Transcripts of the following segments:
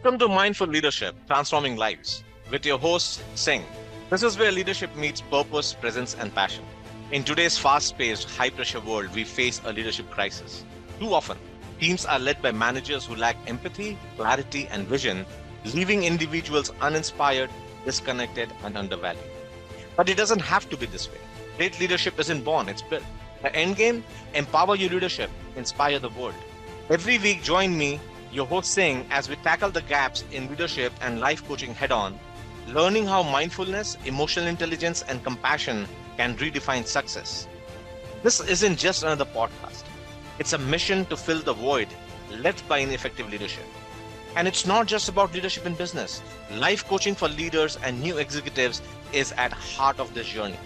Welcome to Mindful Leadership, Transforming Lives, with your host, Singh. This is where leadership meets purpose, presence, and passion. In today's fast-paced, high-pressure world, we face a leadership crisis. Too often, teams are led by managers who lack empathy, clarity, and vision, leaving individuals uninspired, disconnected, and undervalued. But it doesn't have to be this way. Great leadership isn't born, it's built. The end game: empower your leadership, inspire the world. Every week, join me, your host Singh, as we tackle the gaps in leadership and life coaching head on, learning how mindfulness, emotional intelligence, and compassion can redefine success. This isn't just another podcast, it's a mission to fill the void left by ineffective leadership. And it's not just about leadership in business. Life coaching for leaders and new executives is at heart of this journey.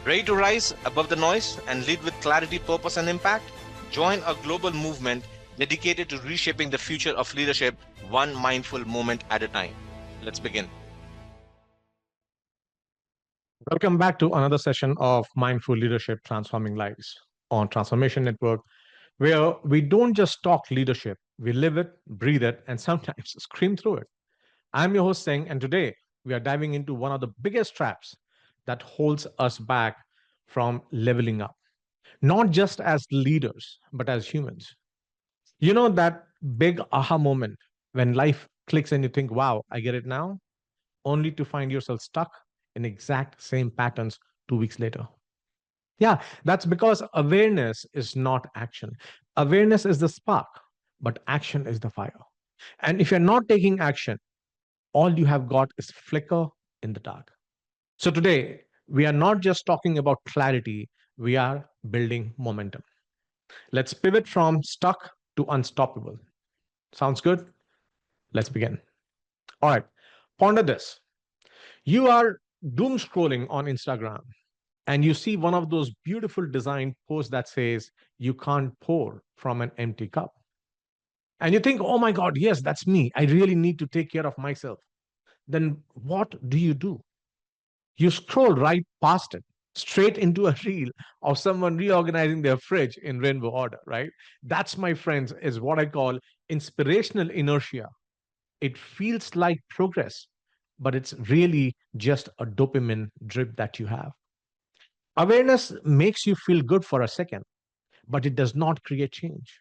Ready to rise above the noise and lead with clarity, purpose, and impact? Join a global movement dedicated to reshaping the future of leadership one mindful moment at a time. Let's begin. Welcome back to another session of Mindful Leadership Transforming Lives on Transformation Network, where we don't just talk leadership, we live it, breathe it, and sometimes scream through it. I'm your host, Singh, and today we are diving into one of the biggest traps that holds us back from leveling up, not just as leaders, but as humans. You know that big aha moment when life clicks and you think, wow, I get it now, only to find yourself stuck in exact same patterns 2 weeks later. Yeah, that's because awareness is not action. Awareness is the spark, but action is the fire. And if you're not taking action, all you have got is flicker in the dark. So today, we are not just talking about clarity, we are building momentum. Let's pivot from stuck to unstoppable. Sounds good? Let's begin. All right, ponder this. You are doom scrolling on Instagram and you see one of those beautiful design posts that says, you can't pour from an empty cup. And you think, oh my God, yes, that's me. I really need to take care of myself. Then what do? You scroll right past it, straight into a reel of someone reorganizing their fridge in rainbow order, right? That's, my friends, is what I call inspirational inertia. It feels like progress, but it's really just a dopamine drip that you have. Awareness makes you feel good for a second, but it does not create change.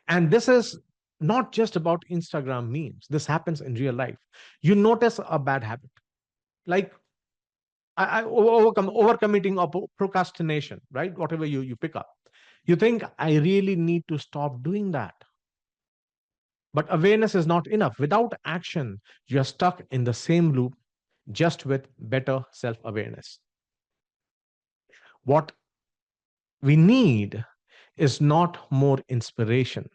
And this is not just about Instagram memes. This happens in real life. You notice a bad habit, like overcommitting or procrastination, right? Whatever you pick up. You think, I really need to stop doing that. But awareness is not enough. Without action, you're stuck in the same loop, just with better self awareness. What we need is not more inspiration.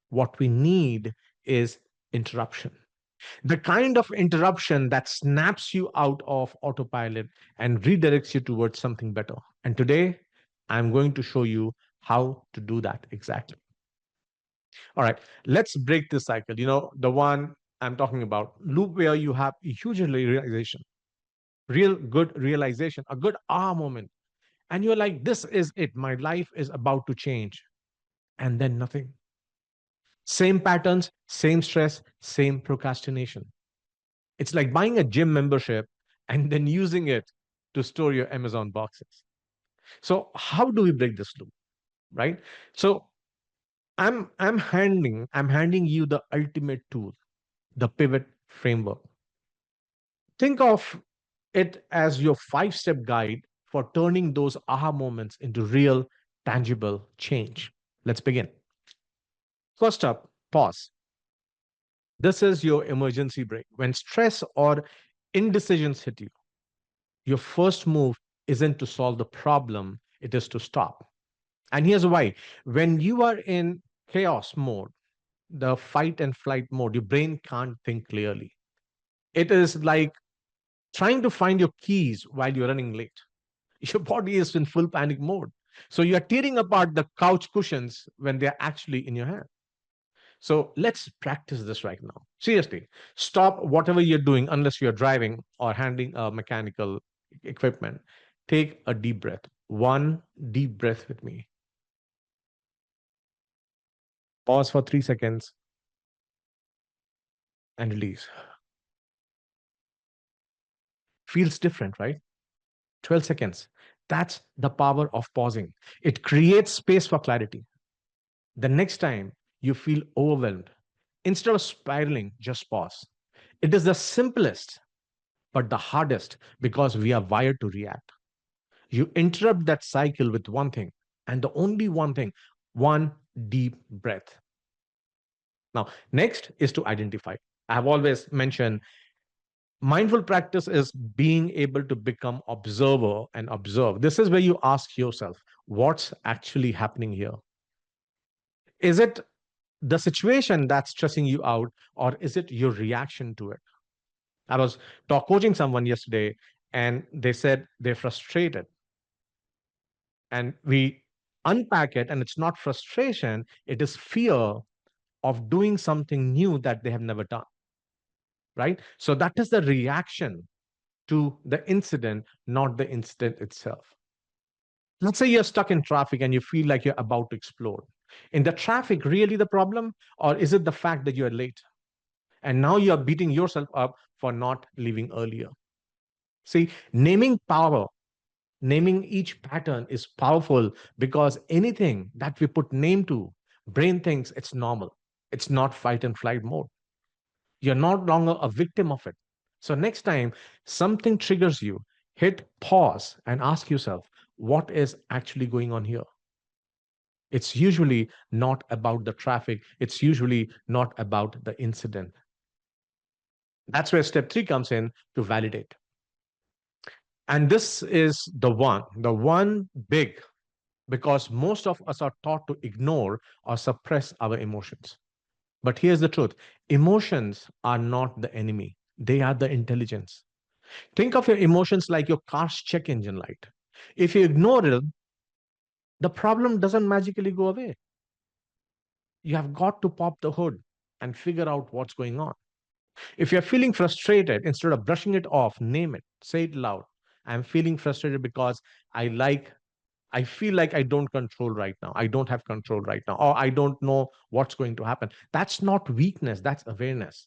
What we need is interruption. The kind of interruption that snaps you out of autopilot and redirects you towards something better. And today, I'm going to show you how to do that exactly. All right, let's break this cycle. You know, the one I'm talking about, loop where you have a huge realization, real good realization, a good ah moment. And you're like, this is it. My life is about to change. And then nothing. Same patterns, same stress, same procrastination. It's like buying a gym membership and then using it to store your Amazon boxes. So how do we break this loop, right? So I'm handing you the ultimate tool, the pivot framework. Think of it as your 5-step guide for turning those aha moments into real, tangible change. Let's begin. First up, pause. This is your emergency brake. When stress or indecisions hit you, your first move isn't to solve the problem, it is to stop. And here's why. When you are in chaos mode, the fight and flight mode, your brain can't think clearly. It is like trying to find your keys while you're running late. Your body is in full panic mode. So you're tearing apart the couch cushions when they're actually in your hand. So let's practice this right now. Seriously, stop whatever you're doing unless you're driving or handling a mechanical equipment. Take a deep breath. One deep breath with me. Pause for 3 seconds and release. Feels different, right? 12 seconds. That's the power of pausing. It creates space for clarity. The next time you feel overwhelmed, instead of spiraling, just pause. It is the simplest, but the hardest because we are wired to react. You interrupt that cycle with one thing, and the only one thing, one deep breath. Now, next is to identify. I have always mentioned mindful practice is being able to become observer and observe. This is where you ask yourself, what's actually happening here? Is it the situation that's stressing you out, or is it your reaction to it? I was coaching someone yesterday, and they said they're frustrated. And we unpack it, and it's not frustration, it is fear of doing something new that they have never done, right? So that is the reaction to the incident, not the incident itself. Let's say you're stuck in traffic and you feel like you're about to explode. In the traffic really the problem, or is it the fact that you're late? And now you're beating yourself up for not leaving earlier. See, naming each pattern is powerful because anything that we put name to, brain thinks it's normal. It's not fight and flight mode. You're no longer a victim of it. So next time something triggers you, hit pause and ask yourself, what is actually going on here? It's usually not about the traffic. It's usually not about the incident. That's where step three comes in to validate. And this is the one big, because most of us are taught to ignore or suppress our emotions. But here's the truth, emotions are not the enemy, they are the intelligence. Think of your emotions like your car's check engine light. If you ignore it, the problem doesn't magically go away. You have got to pop the hood and figure out what's going on. If you're feeling frustrated, instead of brushing it off, name it, say it loud. I'm feeling frustrated because I like I feel like I don't control right now. I don't have control right now, or I don't know what's going to happen. That's not weakness, that's awareness.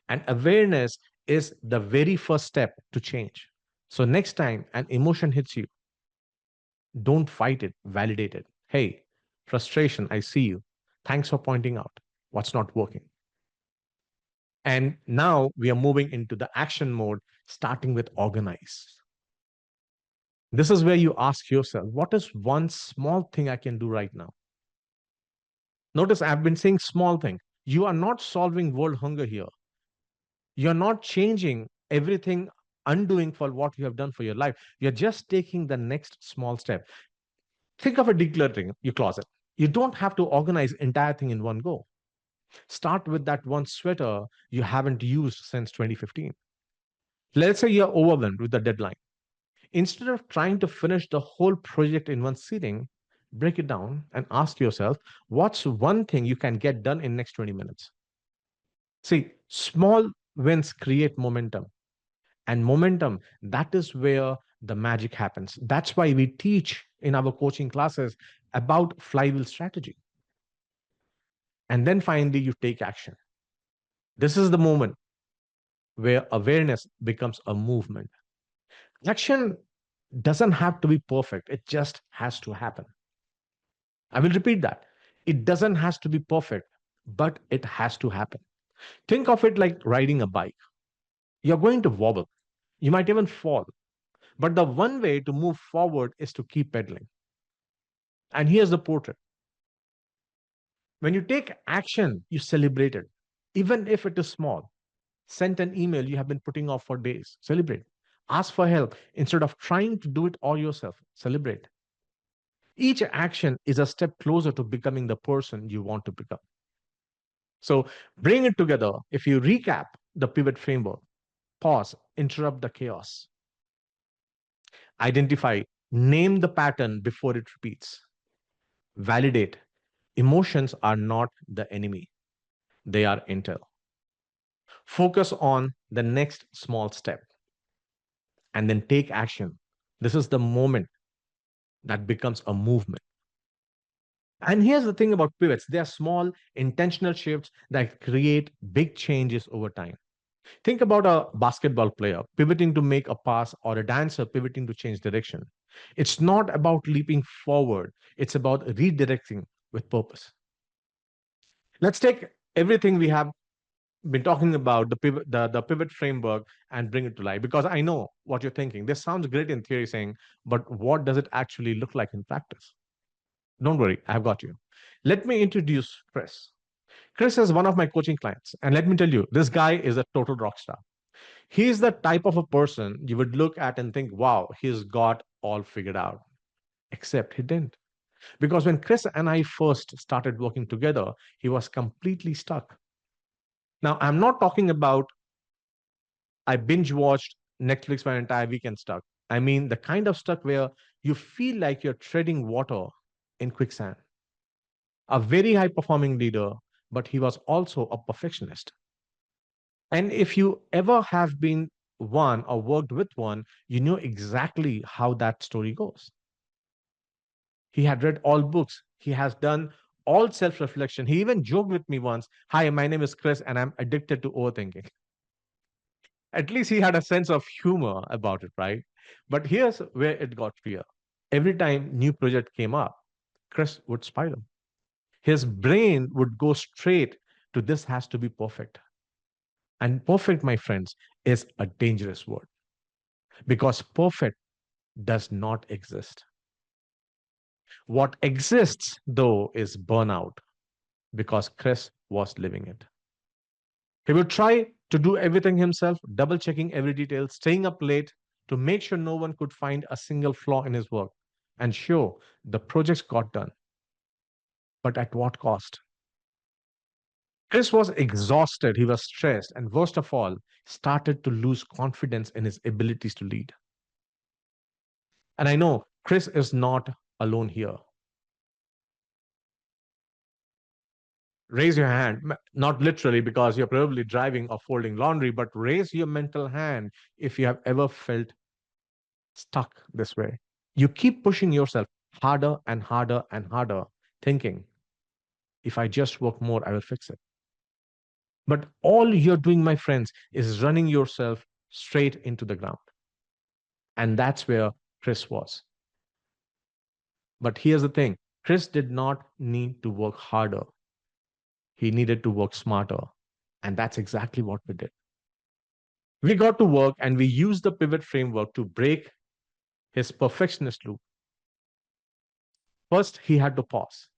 And awareness is the very first step to change. So, next time an emotion hits you, don't fight it, validate it. Hey, frustration, I see you. Thanks for pointing out what's not working. And now we are moving into the action mode, starting with organize. This is where you ask yourself, what is one small thing I can do right now? Notice I've been saying small thing. You are not solving world hunger here. You're not changing everything, undoing for what you have done for your life. You're just taking the next small step. Think of a decluttering your closet. You don't have to organize entire thing in one go. Start with that one sweater you haven't used since 2015. Let's say you're overwhelmed with the deadline. Instead of trying to finish the whole project in one sitting, break it down and ask yourself, what's one thing you can get done in next 20 minutes? See, small wins create momentum, and momentum, that is where the magic happens. That's why we teach in our coaching classes about flywheel strategy. And then finally, you take action. This is the moment where awareness becomes a movement. Action doesn't have to be perfect, it just has to happen. I will repeat that. It doesn't has to be perfect, but it has to happen. Think of it like riding a bike. You're going to wobble. You might even fall. But the one way to move forward is to keep pedaling. And here's the portrait. When you take action, you celebrate it, even if it is small. Send an email you have been putting off for days. Celebrate. Ask for help instead of trying to do it all yourself. Celebrate. Each action is a step closer to becoming the person you want to become. So bring it together. If you recap the pivot framework, pause, interrupt the chaos, identify, name the pattern before it repeats, validate. Emotions are not the enemy, they are intel. Focus on the next small step and then take action. This is the moment that becomes a movement. And here's the thing about pivots, they are small, intentional shifts that create big changes over time. Think about a basketball player pivoting to make a pass or a dancer pivoting to change direction. It's not about leaping forward, it's about redirecting with purpose. Let's take everything we have been talking about, the pivot framework, and bring it to life, because I know what you're thinking. This sounds great in theory, saying, but what does it actually look like in practice? Don't worry, I've got you. Let me introduce Chris. Chris is one of my coaching clients, and let me tell you, this guy is a total rock star. He's the type of a person you would look at and think, wow, he's got all figured out. Except he didn't. Because when Chris and I first started working together, he was completely stuck. Now, I'm not talking about I binge watched Netflix for an entire weekend stuck. I mean, the kind of stuck where you feel like you're treading water in quicksand. A very high performing leader, but he was also a perfectionist. And if you ever have been one or worked with one, you know exactly how that story goes. He had read all books, he has done all self reflection. He even joked with me once, "Hi, my name is Chris, and I'm addicted to overthinking." At least he had a sense of humor about it, right? But here's where it got weird. Every time new project came up, Chris would spiral. His brain would go straight to this has to be perfect. And perfect, my friends, is a dangerous word because perfect does not exist. What exists, though, is burnout because Chris was living it. He would try to do everything himself, double checking every detail, staying up late to make sure no one could find a single flaw in his work. And sure, the projects got done, but at what cost? Chris was exhausted, he was stressed, and worst of all, started to lose confidence in his abilities to lead. And I know Chris is not alone here. Raise your hand, not literally because you're probably driving or folding laundry, but raise your mental hand if you have ever felt stuck this way. You keep pushing yourself harder and harder and harder, thinking, if I just work more, I will fix it. But all you're doing, my friends, is running yourself straight into the ground. And that's where Chris was. But here's the thing, Chris did not need to work harder, he needed to work smarter. And that's exactly what we did. We got to work and we used the pivot framework to break his perfectionist loop. First, he had to pause.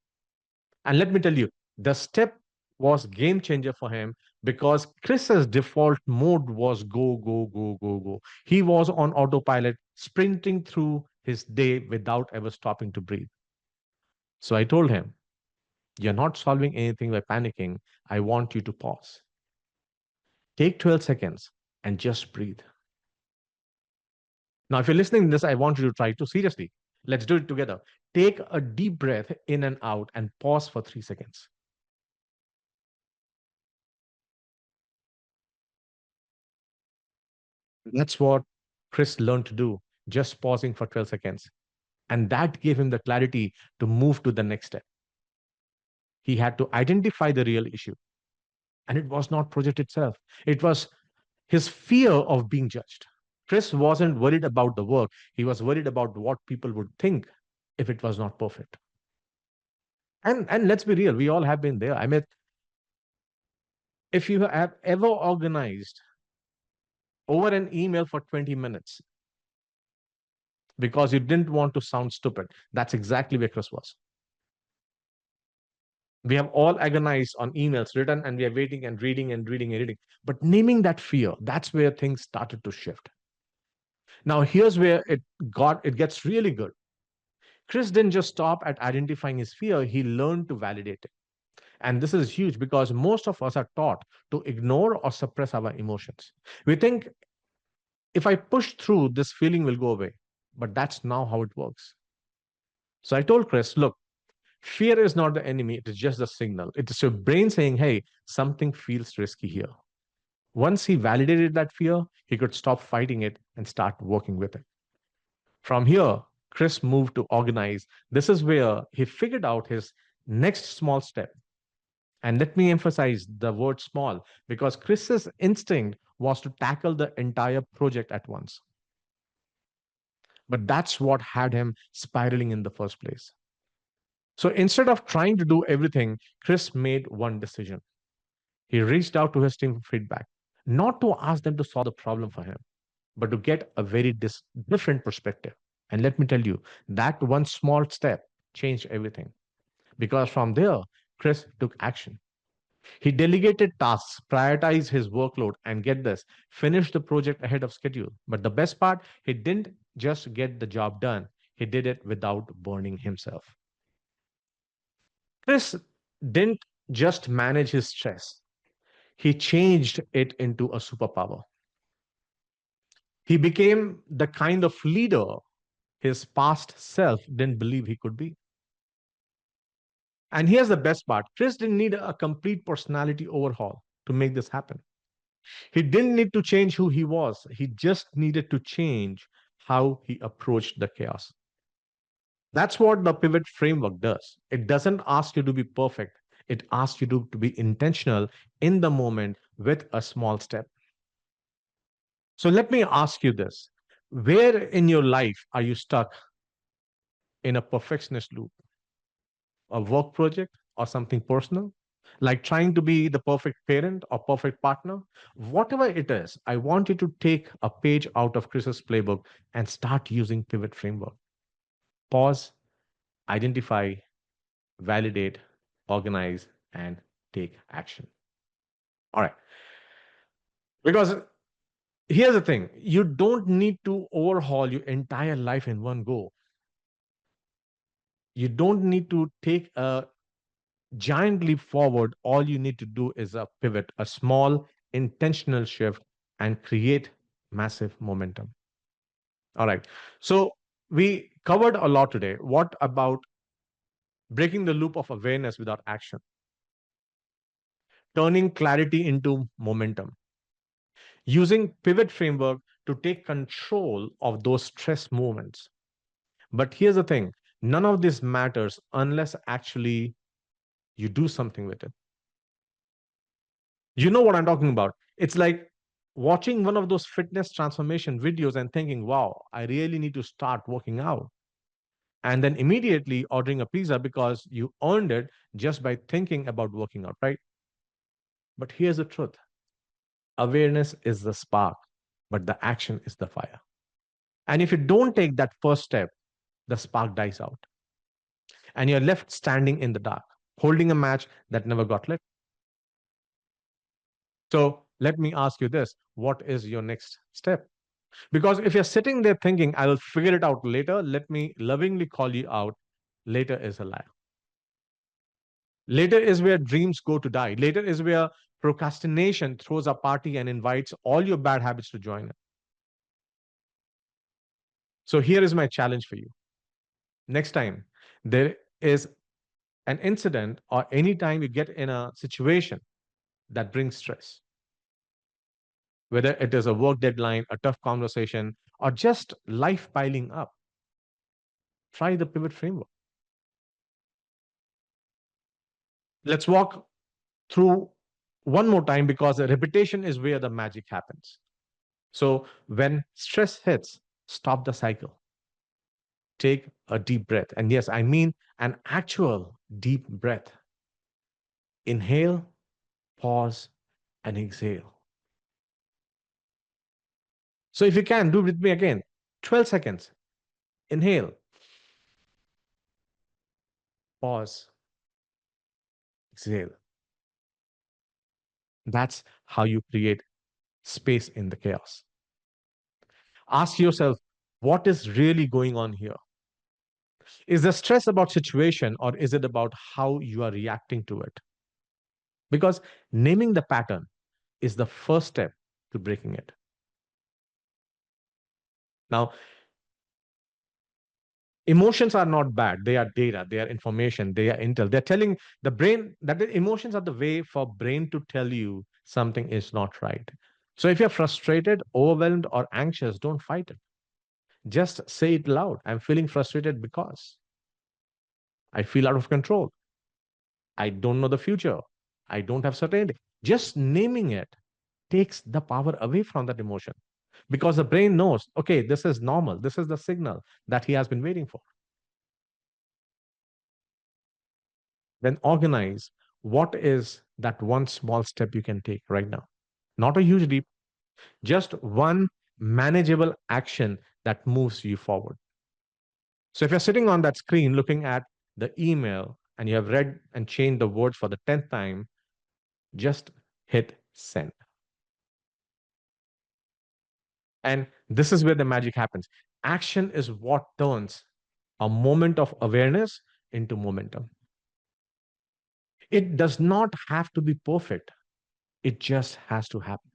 And let me tell you, the step was game changer for him because Chris's default mode was go, go, go, go, go. He was on autopilot, sprinting through his day without ever stopping to breathe. So I told him, you're not solving anything by panicking. I want you to pause. Take 12 seconds and just breathe. Now, if you're listening to this, I want you to try to seriously. Let's do it together. Take a deep breath in and out and pause for 3 seconds. That's what Chris learned to do, just pausing for 12 seconds. And that gave him the clarity to move to the next step. He had to identify the real issue. And it was not project itself. It was his fear of being judged. Chris wasn't worried about the work. He was worried about what people would think if it was not perfect. And let's be real, we all have been there. I mean, if you have ever organized over an email for 20 minutes because you didn't want to sound stupid, that's exactly where Chris was. We have all agonized on emails written and we are waiting and reading and reading and reading. But naming that fear, that's where things started to shift. Now, here's where it gets really good. Chris didn't just stop at identifying his fear, he learned to validate it. And this is huge because most of us are taught to ignore or suppress our emotions. We think if I push through, this feeling will go away. But that's not how it works. So I told Chris, look, fear is not the enemy, it is just the signal. It is your brain saying, hey, something feels risky here. Once he validated that fear, he could stop fighting it and start working with it. From here, Chris moved to organize. This is where he figured out his Next small step. And let me emphasize the word small because Chris's instinct was to tackle the entire project at once. But that's what had him spiraling in the first place. So instead of trying to do everything, Chris made one decision. He reached out to his team for feedback, not to ask them to solve the problem for him, but to get a very different perspective. And let me tell you, that one small step changed everything. Because from there, Chris took action. He delegated tasks, prioritized his workload, and get this, finished the project ahead of schedule. But the best part, he didn't just get the job done, he did it without burning himself. Chris didn't just manage his stress, he changed it into a superpower. He became the kind of leader his past self didn't believe he could be. And here's the best part, Chris didn't need a complete personality overhaul to make this happen. He didn't need to change who he was, he just needed to change how he approached the chaos. That's what the pivot framework does. It doesn't ask you to be perfect, it asks you to be intentional in the moment with a small step. So let me ask you this. Where in your life are you stuck in a perfectionist loop? A work project or something personal? Like trying to be the perfect parent or perfect partner? Whatever it is, I want you to take a page out of Chris's playbook and start using pivot framework. Pause, identify, validate, organize, and take action. All right. Because here's the thing, you don't need to overhaul your entire life in one go. You don't need to take a giant leap forward. All you need to do is a pivot, a small intentional shift, and create massive momentum. All right. So we covered a lot today. What about breaking the loop of awareness without action, turning clarity into momentum, using pivot framework to take control of those stress moments? But here's the thing, none of this matters unless actually you do something with it. You know what I'm talking about. It's like watching one of those fitness transformation videos and thinking, wow, I really need to start working out. And then immediately ordering a pizza because you earned it just by thinking about working out, right? But here's the truth, awareness is the spark, but the action is the fire. And if you don't take that first step, the spark dies out and you're left standing in the dark, holding a match that never got lit. So let me ask you this, what is your next step? Because if you're sitting there thinking, I will figure it out later, let me lovingly call you out. Later is a lie. Later is where dreams go to die. Later is where procrastination throws a party and invites all your bad habits to join it. So here is my challenge for you. Next time there is an incident or any time you get in a situation that brings stress, whether it is a work deadline, a tough conversation, or just life piling up, try the pivot framework. Let's walk through one more time because the repetition is where the magic happens. So when stress hits, stop the cycle. Take a deep breath. And yes, I mean an actual deep breath. Inhale, pause, and exhale. So if you can, do it with me again. 12 seconds. Inhale, pause, exhale. That's how you create space in the chaos. Ask yourself, what is really going on here? Is the stress about situation or is it about how you are reacting to it? Because naming the pattern is the first step to breaking it. Now, emotions are not bad. They are data, they are information, they are intel. They're telling the brain that the emotions are the way for brain to tell you something is not right. So if you're frustrated, overwhelmed, or anxious, don't fight it. Just say it loud. I'm feeling frustrated because I feel out of control. I don't know the future. I don't have certainty. Just naming it takes the power away from that emotion because the brain knows, okay, this is normal. This is the signal that he has been waiting for. Then organize what is that one small step you can take right now. Not a huge leap, just one manageable action that moves you forward. So if you're sitting on that screen looking at the email and you have read and changed the words for the 10th time, just hit send. And this is where the magic happens. Action is what turns a moment of awareness into momentum. It does not have to be perfect, it just has to happen.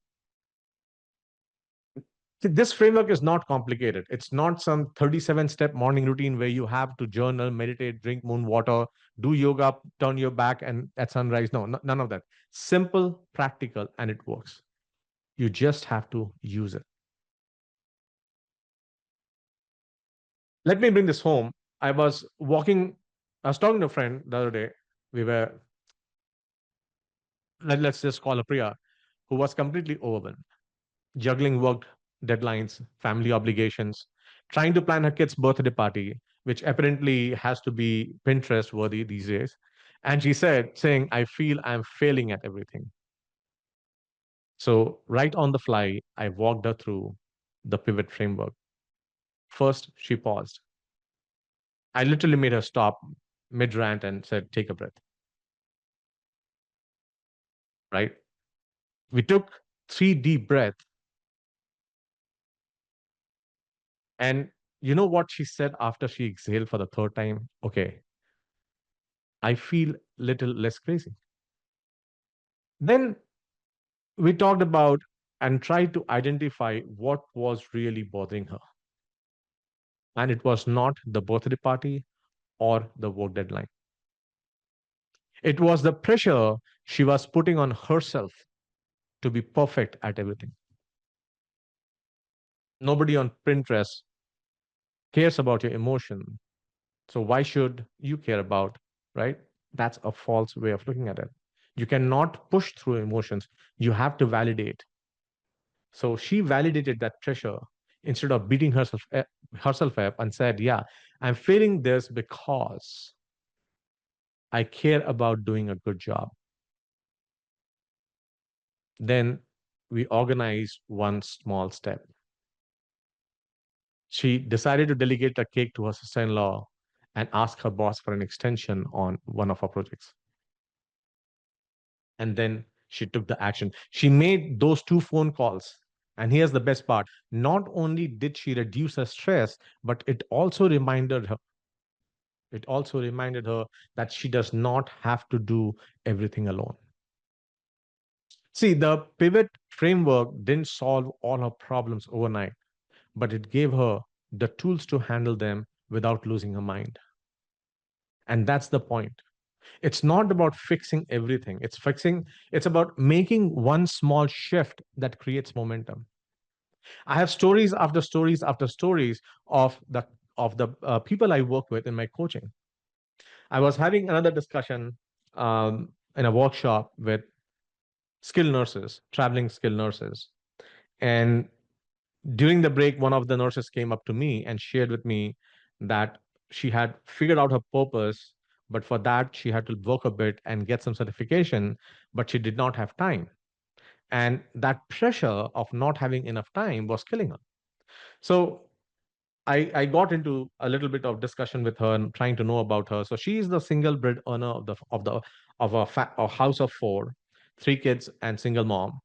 See, this framework is not complicated. It's not some 37-step morning routine where you have to journal, meditate, drink moon water, do yoga, turn your back and at sunrise. No, none of that. Simple, practical, and it works. You just have to use it. Let me bring this home. I was walking, I was talking to a friend the other day. We were, let's just call her Priya, who was completely overwhelmed, juggling work deadlines, family obligations, trying to plan her kid's birthday party, which apparently has to be Pinterest worthy these days. And she said, saying, I feel I'm failing at everything. So, right on the fly, I walked her through the pivot framework. First, she paused. I literally made her stop mid rant and said, take a breath, right? We took 3 deep breaths. And you know what she said after she exhaled for the third time? Okay, I feel little less crazy. Then we talked about and tried to identify what was really bothering her. And it was not the birthday party or the work deadline. It was the pressure she was putting on herself to be perfect at everything. Nobody on Pinterest cares about your emotion. So why should you care about, right? That's a false way of looking at it. You cannot push through emotions. You have to validate. So she validated that pressure instead of beating herself up and said, yeah, I'm feeling this because I care about doing a good job. Then we organized one small step. She decided to delegate a cake to her sister in law and ask her boss for an extension on one of her projects. And then she took the action. She made those 2 phone calls. And here's the best part. Not only did she reduce her stress, but it also reminded her that she does not have to do everything alone. See, the pivot framework didn't solve all her problems overnight, but it gave her the tools to handle them without losing her mind. And that's the point. It's not about fixing everything. It's about making one small shift that creates momentum. I have stories after stories after stories of the people I work with in my coaching. I was having another discussion in a workshop with skilled nurses, traveling skilled nurses. And during the break, one of the nurses came up to me and shared with me that she had figured out her purpose, but for that, she had to work a bit and get some certification, but she did not have time. And that pressure of not having enough time was killing her. So I got into a little bit of discussion with her and trying to know about her. So she is the single bread earner of a house of four, 3 kids and single mom.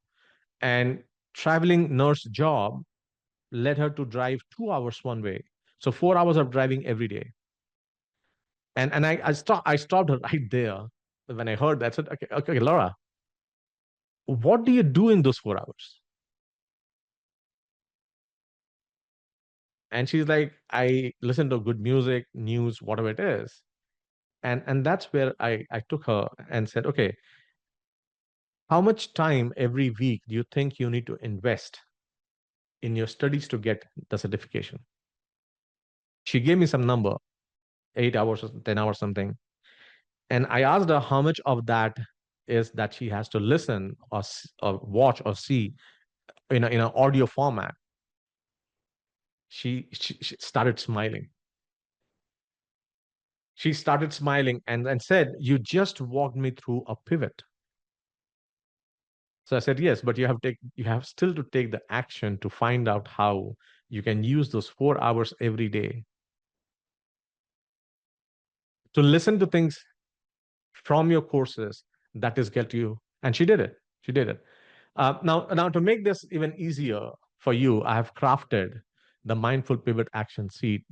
And traveling nurse job led her to drive 2 hours one way. So 4 hours of driving every day. And I stopped her right there when I heard that. I said, okay, Laura, what do you do in those 4 hours? And she's like, I listen to good music, news, whatever it is. And that's where I took her and said, okay, how much time every week do you think you need to invest in your studies to get the certification? She gave me some number, 8 hours or 10 hours, something. And I asked her how much of that is that she has to listen or watch or see in an audio format. She started smiling. She started smiling and said, "You just walked me through a pivot." So I said, "Yes, but you have still to take the action to find out how you can use those 4 hours every day to listen to things from your courses that is get you." And she did it. She did it. Now to make this even easier for you, I have crafted the mindful pivot action sheet.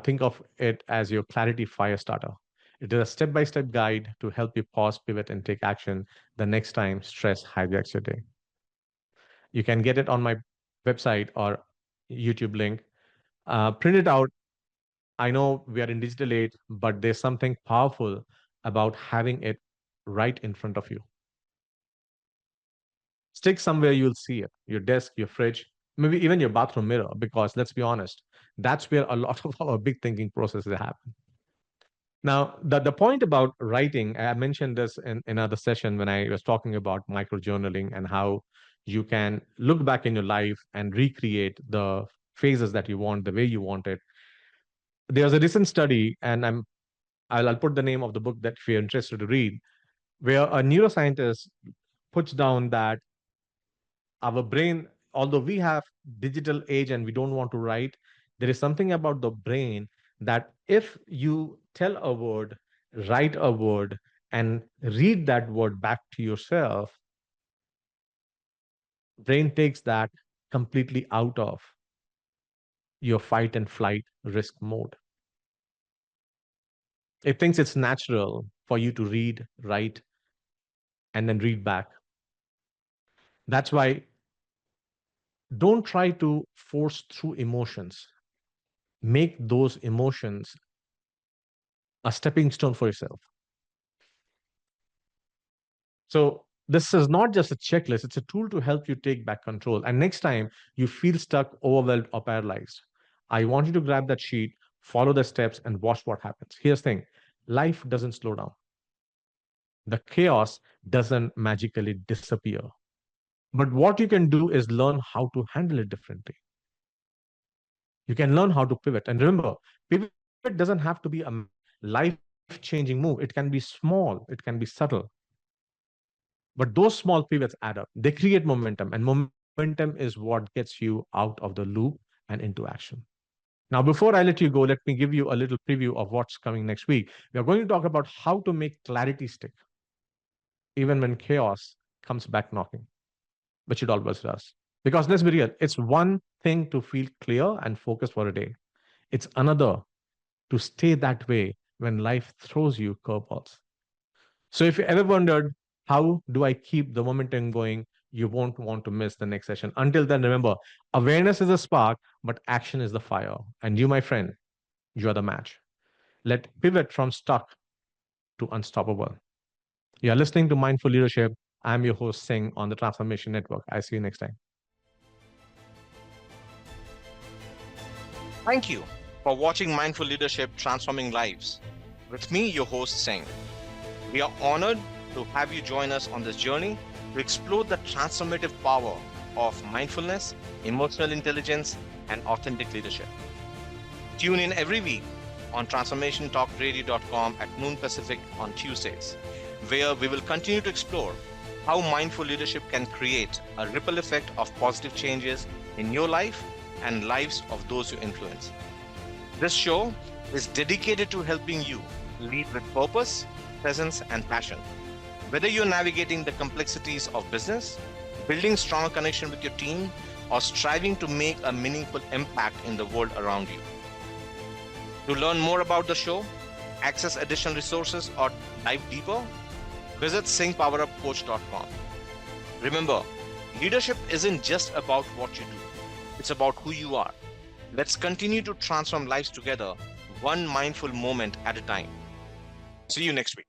Think of it as your clarity fire starter. It is a step-by-step guide to help you pause, pivot, and take action the next time stress hijacks your day. You can get it on my website or YouTube link. Print it out. I know we are in digital age, but there's something powerful about having it right in front of you. Stick somewhere you'll see it, your desk, your fridge, maybe even your bathroom mirror, because let's be honest, that's where a lot of our big thinking processes happen. Now, the point about writing, I mentioned this in another session when I was talking about micro journaling and how you can look back in your life and recreate the phases that you want, the way you want it. There's a recent study, and I'll put the name of the book that if you're interested to read, where a neuroscientist puts down that our brain, although we have digital age and we don't want to write, there is something about the brain that if you tell a word, write a word, and read that word back to yourself, brain takes that completely out of your fight and flight risk mode. It thinks it's natural for you to read, write, and then read back. That's why don't try to force through emotions. Make those emotions a stepping stone for yourself. So this is not just a checklist, it's a tool to help you take back control. And next time you feel stuck, overwhelmed, or paralyzed, I want you to grab that sheet, follow the steps, and watch what happens. Here's the thing: life doesn't slow down, the chaos doesn't magically disappear. But what you can do is learn how to handle it differently. You can learn how to pivot. And remember, pivot doesn't have to be a life-changing move. It can be small, it can be subtle. But those small pivots add up. They create momentum, and momentum is what gets you out of the loop and into action. Now, before I let you go, let me give you a little preview of what's coming next week. We are going to talk about how to make clarity stick, even when chaos comes back knocking, which it always does. Because let's be real, it's one thing to feel clear and focused for a day, it's another to stay that way when life throws you curveballs. So if you ever wondered, how do I keep the momentum going? You won't want to miss the next session. Until then, remember, awareness is a spark, but action is the fire. And you, my friend, you are the match. Let pivot from stuck to unstoppable. You are listening to Mindful Leadership. I'm your host, Singh, on the Transformation Network. I see you next time. Thank you for watching Mindful Leadership Transforming Lives. With me, your host, Singh. We are honored to have you join us on this journey to explore the transformative power of mindfulness, emotional intelligence, and authentic leadership. Tune in every week on transformationtalkradio.com at noon Pacific on Tuesdays, where we will continue to explore how mindful leadership can create a ripple effect of positive changes in your life and lives of those you influence. This show is dedicated to helping you lead with purpose, presence, and passion. Whether you're navigating the complexities of business, building stronger connection with your team, or striving to make a meaningful impact in the world around you. To learn more about the show, access additional resources, or dive deeper, visit singpowerupcoach.com. Remember, leadership isn't just about what you do, it's about who you are. Let's continue to transform lives together, one mindful moment at a time. See you next week.